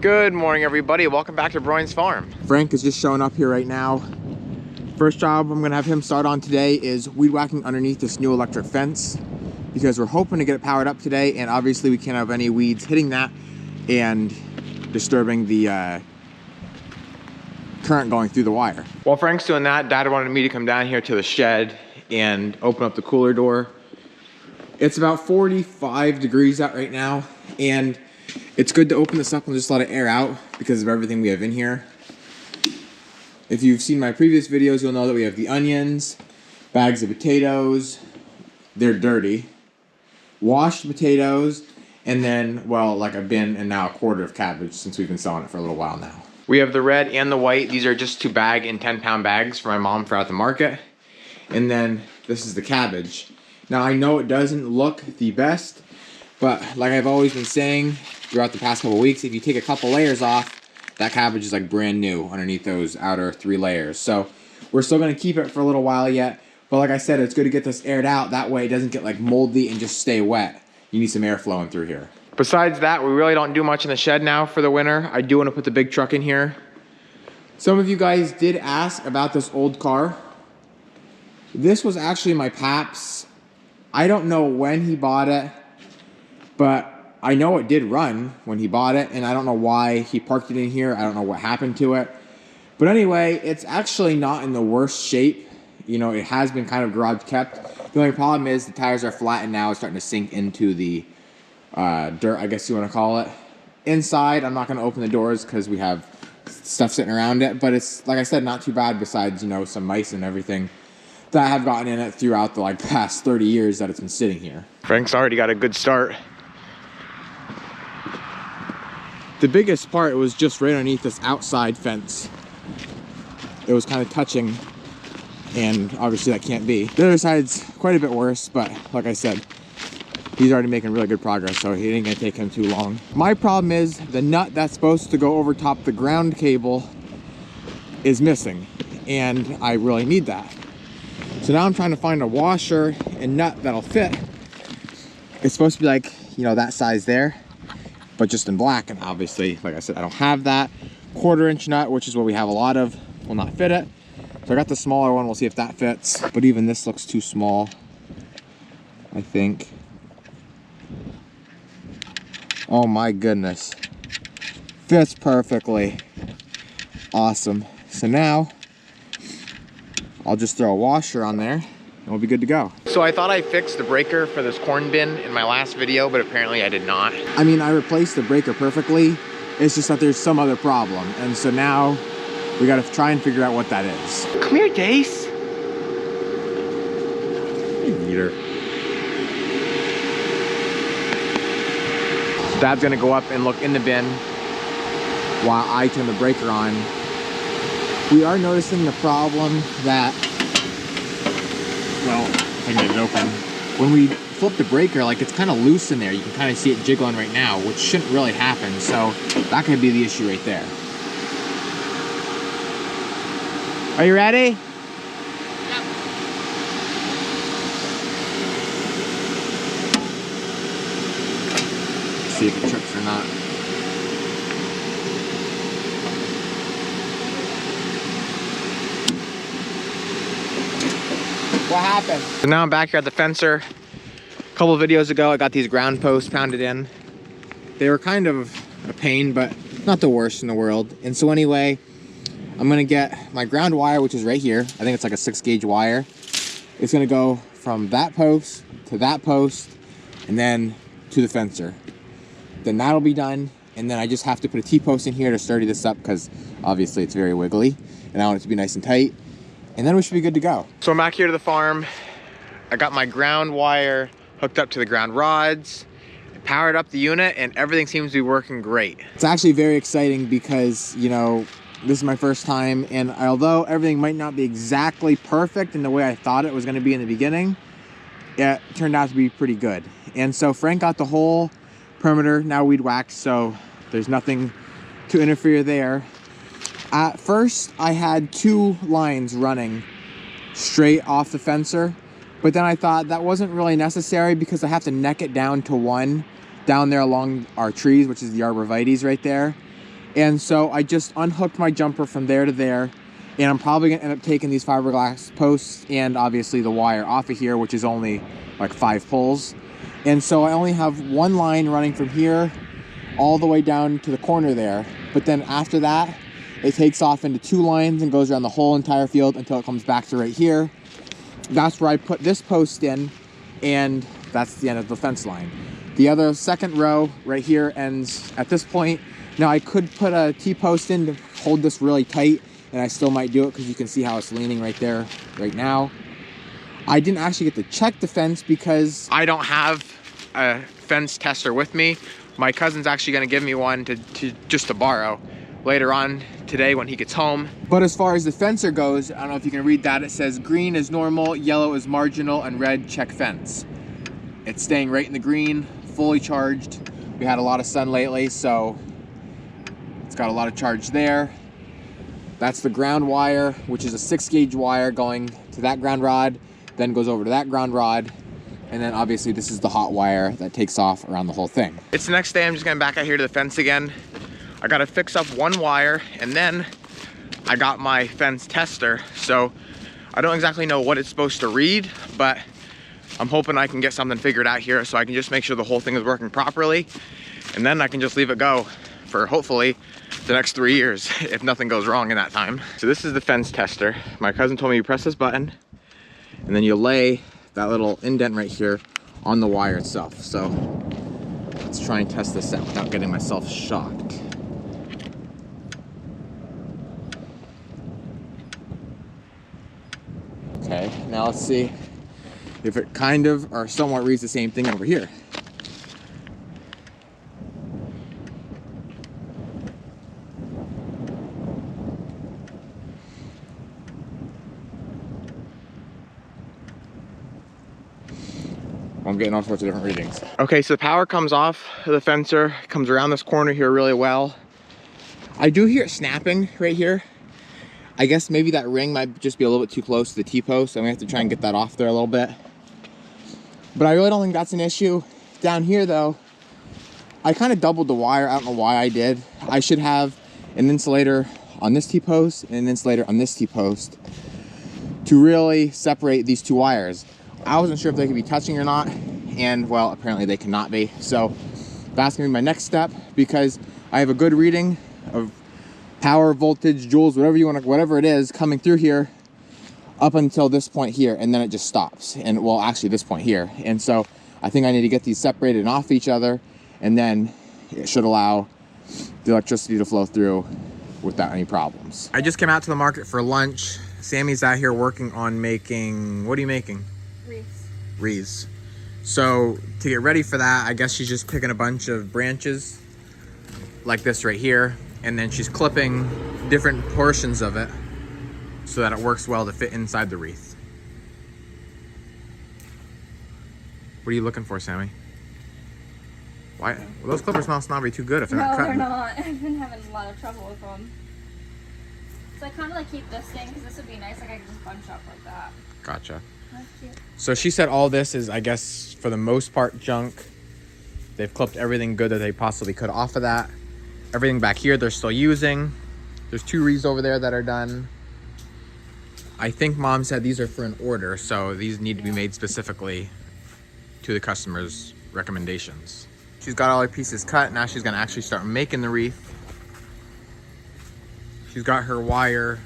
Good morning, everybody. Welcome back to Broyans Farm. Frank is just showing up here right now. First job I'm gonna have him start on today is weed whacking underneath this new electric fence because we're hoping to get it powered up today, and obviously we can't have any weeds hitting that and disturbing the current going through the wire. While Frank's doing that, Dad wanted me to come down here to the shed and open up the cooler door. It's about 45 degrees out right now, and it's good to open this up and just let it air out because of everything we have in here. If you've seen my previous videos, you'll know that we have the onions, bags of potatoes, they're dirty, washed potatoes, and then, well, like a bin and now a quarter of cabbage since we've been selling it for a little while now. We have the red and the white. These are just 2 bag and 10-pound bags for my mom for out the market. And then this is the cabbage. Now I know it doesn't look the best, but like I've always been saying throughout the past couple weeks, if you take a couple layers off, that cabbage is like brand new underneath those outer 3 layers. So we're still gonna keep it for a little while yet, but like I said, it's good to get this aired out. That way it doesn't get like moldy and just stay wet. You need some air flowing through here. Besides that, we really don't do much in the shed now for the winter. I do wanna put the big truck in here. Some of you guys did ask about this old car. This was actually my pap's. I don't know when he bought it, but I know it did run when he bought it, and I don't know why he parked it in here. I don't know what happened to it. But anyway, it's actually not in the worst shape. You know, it has been kind of garage kept. The only problem is the tires are flat and now it's starting to sink into the dirt, I guess you want to call it. Inside, I'm not going to open the doors because we have stuff sitting around it, but it's, like I said, not too bad besides, you know, some mice and everything that have gotten in it throughout the past 30 years that it's been sitting here. Frank's already got a good start. The biggest part was just right underneath this outside fence. It was kind of touching, and obviously that can't be. The other side's quite a bit worse, but like I said, he's already making really good progress, so it ain't gonna take him too long. My problem is the nut that's supposed to go over top the ground cable is missing, and I really need that. So now I'm trying to find a washer and nut that'll fit. It's supposed to be like, you know, that size there, but just in black, and obviously, like I said, I don't have that. 1/4-inch nut, which is what we have a lot of, will not fit it. So I got the smaller one, we'll see if that fits. But even this looks too small, I think. Oh my goodness. Fits perfectly. Awesome. So now, I'll just throw a washer on there and we'll be good to go. So I thought I fixed the breaker for this corn bin in my last video, but apparently I did not. I mean, I replaced the breaker perfectly. It's just that there's some other problem. And so now we gotta try and figure out what that is. Come here, Dace. Eater. Dad's gonna go up and look in the bin while I turn the breaker on. We are noticing the problem that, well, if I can get it open. When we flip the breaker, like, it's kind of loose in there. You can kind of see it jiggling right now, which shouldn't really happen. So that could be the issue right there. Are you ready? Yep. See if it trips or not. What happened? So now I'm back here at the fencer. A couple of videos ago, I got these ground posts pounded in. They were kind of a pain, but not the worst in the world. And so anyway, I'm gonna get my ground wire, which is right here. I think it's like a 6-gauge wire. It's gonna go from that post to that post and then to the fencer. Then that'll be done. And then I just have to put a T-post in here to sturdy this up because obviously it's very wiggly and I want it to be nice and tight. And then we should be good to go. So I'm back here to the farm. I got my ground wire hooked up to the ground rods, powered up the unit, and everything seems to be working great. It's actually very exciting because, you know, this is my first time, and although everything might not be exactly perfect in the way I thought it was gonna be in the beginning, it turned out to be pretty good. And so Frank got the whole perimeter now weed whacked, so there's nothing to interfere there. At first, I had 2 lines running straight off the fencer, but then I thought that wasn't really necessary because I have to neck it down to 1 down there along our trees, which is the arborvitaes right there. And so I just unhooked my jumper from there to there, and I'm probably gonna end up taking these fiberglass posts and obviously the wire off of here, which is only like 5 pulls. And so I only have one line running from here all the way down to the corner there. But then after that, it takes off into 2 lines and goes around the whole entire field until it comes back to right here. That's where I put this post in, and that's the end of the fence line. The other second row right here ends at this point. Now I could put a T-post in to hold this really tight, and I still might do it because you can see how it's leaning right there right now. I didn't actually get to check the fence because I don't have a fence tester with me. My cousin's actually gonna give me one just to borrow later on today when he gets home. But as far as the fencer goes, I don't know if you can read that. It says green is normal, yellow is marginal, and red check fence. It's staying right in the green, fully charged. We had a lot of sun lately, so it's got a lot of charge there. That's the ground wire, which is a 6-gauge wire going to that ground rod, then goes over to that ground rod. And then obviously this is the hot wire that takes off around the whole thing. It's the next day. I'm just going back out here to the fence again. I got to fix up one wire, and then I got my fence tester. So I don't exactly know what it's supposed to read, but I'm hoping I can get something figured out here so I can just make sure the whole thing is working properly. And then I can just leave it go for hopefully the next 3 years if nothing goes wrong in that time. So this is the fence tester. My cousin told me you press this button and then you lay that little indent right here on the wire itself. So let's try and test this out without getting myself shocked. Okay, now let's see if it kind of or somewhat reads the same thing over here. I'm getting all sorts of different readings. Okay, so the power comes off of the fencer, comes around this corner here really well. I do hear it snapping right here. I guess maybe that ring might just be a little bit too close to the T-post. I'm gonna have to try and get that off there a little bit. But I really don't think that's an issue. Down here though, I kind of doubled the wire. I don't know why I did. I should have an insulator on this T-post and an insulator on this T-post to really separate these 2 wires. I wasn't sure if they could be touching or not, and well, apparently they cannot be. So that's gonna be my next step, because I have a good reading of power, voltage, joules, whatever you want to, whatever it is coming through here up until this point here, and then it just stops. And well, actually this point here. And so I think I need to get these separated and off each other, and then it should allow the electricity to flow through without any problems. I just came out to the market for lunch. Sammy's out here working on making, what are you making? Wreaths. So to get ready for that, I guess she's just picking a bunch of branches like this right here, and then she's clipping different portions of it so that it works well to fit inside the wreath. What are you looking for, Sammy? Why? Well, those clippers must not be too good if they're not cutting. No, they're not. I've been having a lot of trouble with them. So I kind of like keep this thing because this would be nice. Like I could just bunch up like that. Gotcha. That's cute. So she said all this is, I guess, for the most part, junk. They've clipped everything good that they possibly could off of that. Everything back here they're still using. There's 2 wreaths over there that are done. I think Mom said these are for an order, so these need to be made specifically to the customer's recommendations. She's got all her pieces cut. Now she's gonna actually start making the wreath. She's got her wire,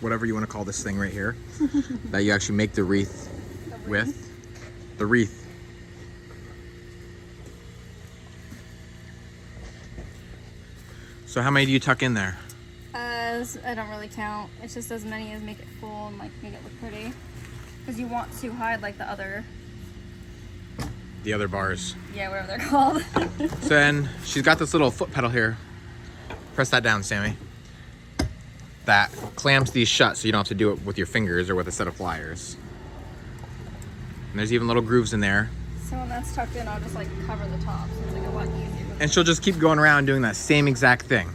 whatever you want to call this thing right here, that you actually make the wreath with. The wreath. So how many do you tuck in there? I don't really count. It's just as many as make it full and like make it look pretty. Because you want to hide like the other bars. Yeah, whatever they're called. So then she's got this little foot pedal here. Press that down, Sammy. That clamps these shut so you don't have to do it with your fingers or with a set of pliers. And there's even little grooves in there. So when that's tucked in, I'll just like cover the top, so it's like a lot easier. And she'll just keep going around doing that same exact thing.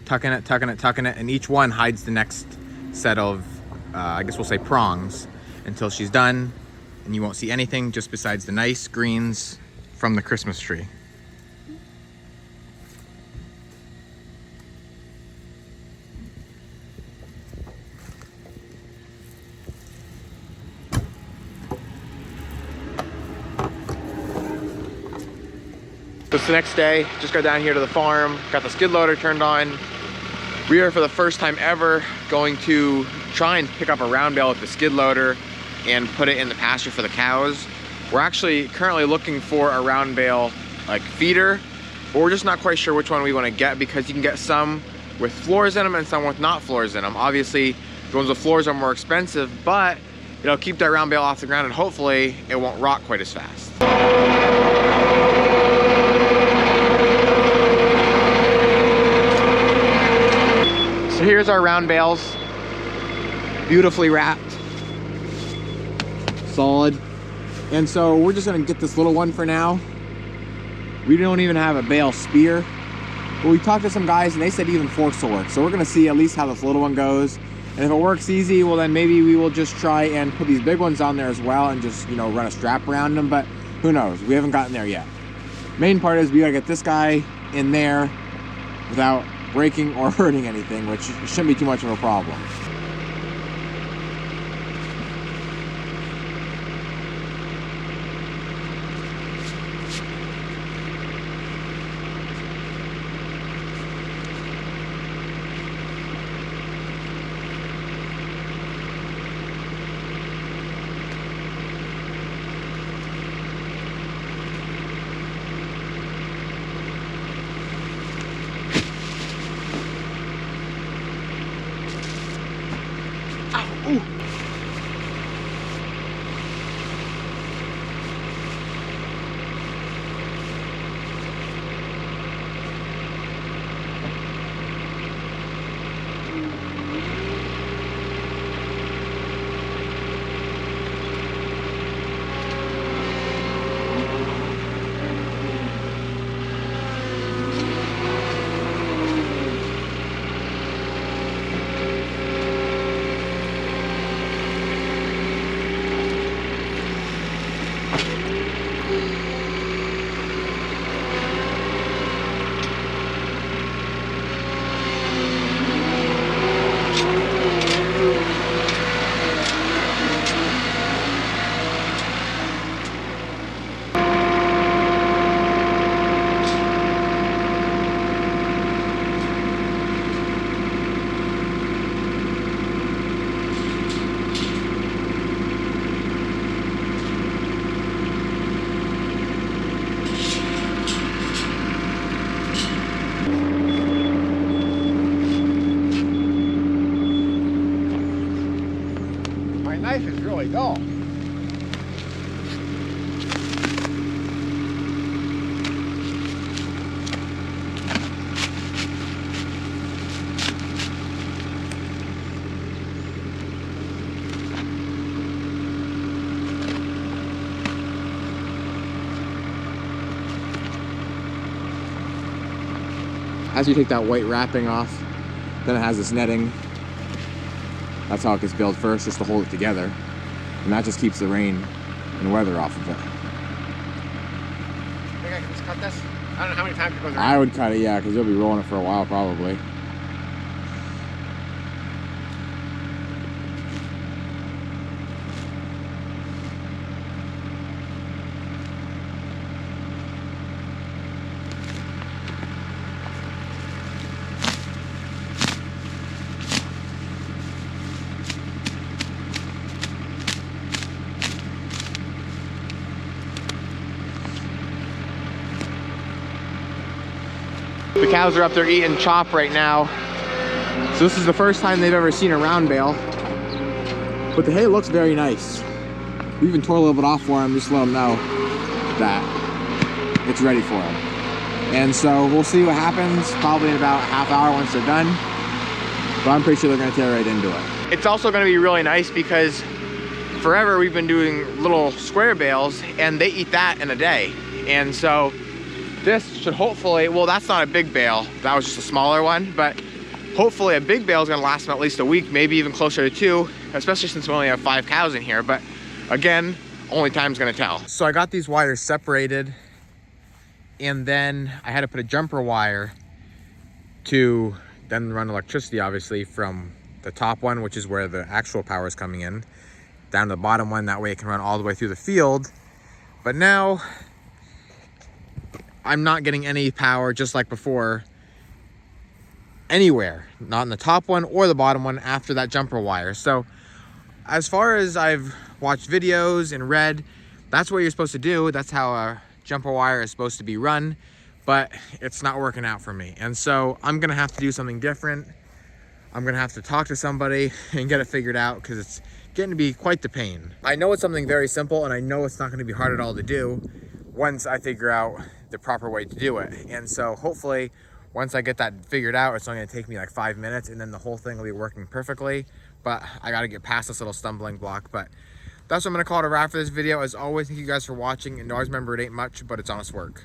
Tucking it, tucking it, tucking it, and each one hides the next set of, I guess we'll say prongs, until she's done, and you won't see anything just besides the nice greens from the Christmas tree. So it's the next day, just got down here to the farm, got the skid loader turned on. We are for the first time ever going to try and pick up a round bale with the skid loader and put it in the pasture for the cows. We're actually currently looking for a round bale like feeder, but we're just not quite sure which one we want to get because you can get some with floors in them and some with not floors in them. Obviously, the ones with floors are more expensive, but it'll keep that round bale off the ground and hopefully it won't rot quite as fast. So here's our round bales, beautifully wrapped, solid. And so we're just gonna get this little one for now. We don't even have a bale spear, but we talked to some guys and they said even forks will work. So we're gonna see at least how this little one goes. And if it works easy, well then maybe we will just try and put these big ones on there as well and just, you know, run a strap around them, but who knows? We haven't gotten there yet. Main part is we gotta get this guy in there without breaking or hurting anything, which shouldn't be too much of a problem. Ooh. Knife is really dull. As you take that white wrapping off, then it has this netting. That's how it gets baled first, just to hold it together. And that just keeps the rain and weather off of it. Think I can just cut this? I don't know how many times it goes around. I would cut it, yeah, because you'll be rolling it for a while probably. The cows are up there eating chop right now. So this is the first time they've ever seen a round bale. But the hay looks very nice. We even tore a little bit off for them, just to let them know that it's ready for them. And so we'll see what happens probably in about a half hour once they're done. But I'm pretty sure they're gonna tear right into it. It's also gonna be really nice because forever we've been doing little square bales and they eat that in a day. And so this should hopefully, well, that's not a big bale. That was just a smaller one, but hopefully a big bale is gonna last them at least a week, maybe even closer to 2, especially since we only have 5 cows in here. But again, only time's gonna tell. So I got these wires separated and then I had to put a jumper wire to then run electricity, obviously, from the top one, which is where the actual power is coming in, down to the bottom one. That way it can run all the way through the field. But now I'm not getting any power just like before anywhere, not in the top one or the bottom one after that jumper wire. So as far as I've watched videos and read, that's what you're supposed to do. That's how a jumper wire is supposed to be run, but it's not working out for me. And so I'm gonna have to do something different. I'm gonna have to talk to somebody and get it figured out, because it's getting to be quite the pain. I know it's something very simple, and I know it's not gonna be hard at all to do once I figure out the proper way to do it. And so hopefully, once I get that figured out, it's only gonna take me like 5 minutes, and then the whole thing will be working perfectly. But I gotta get past this little stumbling block. But that's what I'm gonna call it a wrap for this video. As always, thank you guys for watching, and always remember, it ain't much, but it's honest work.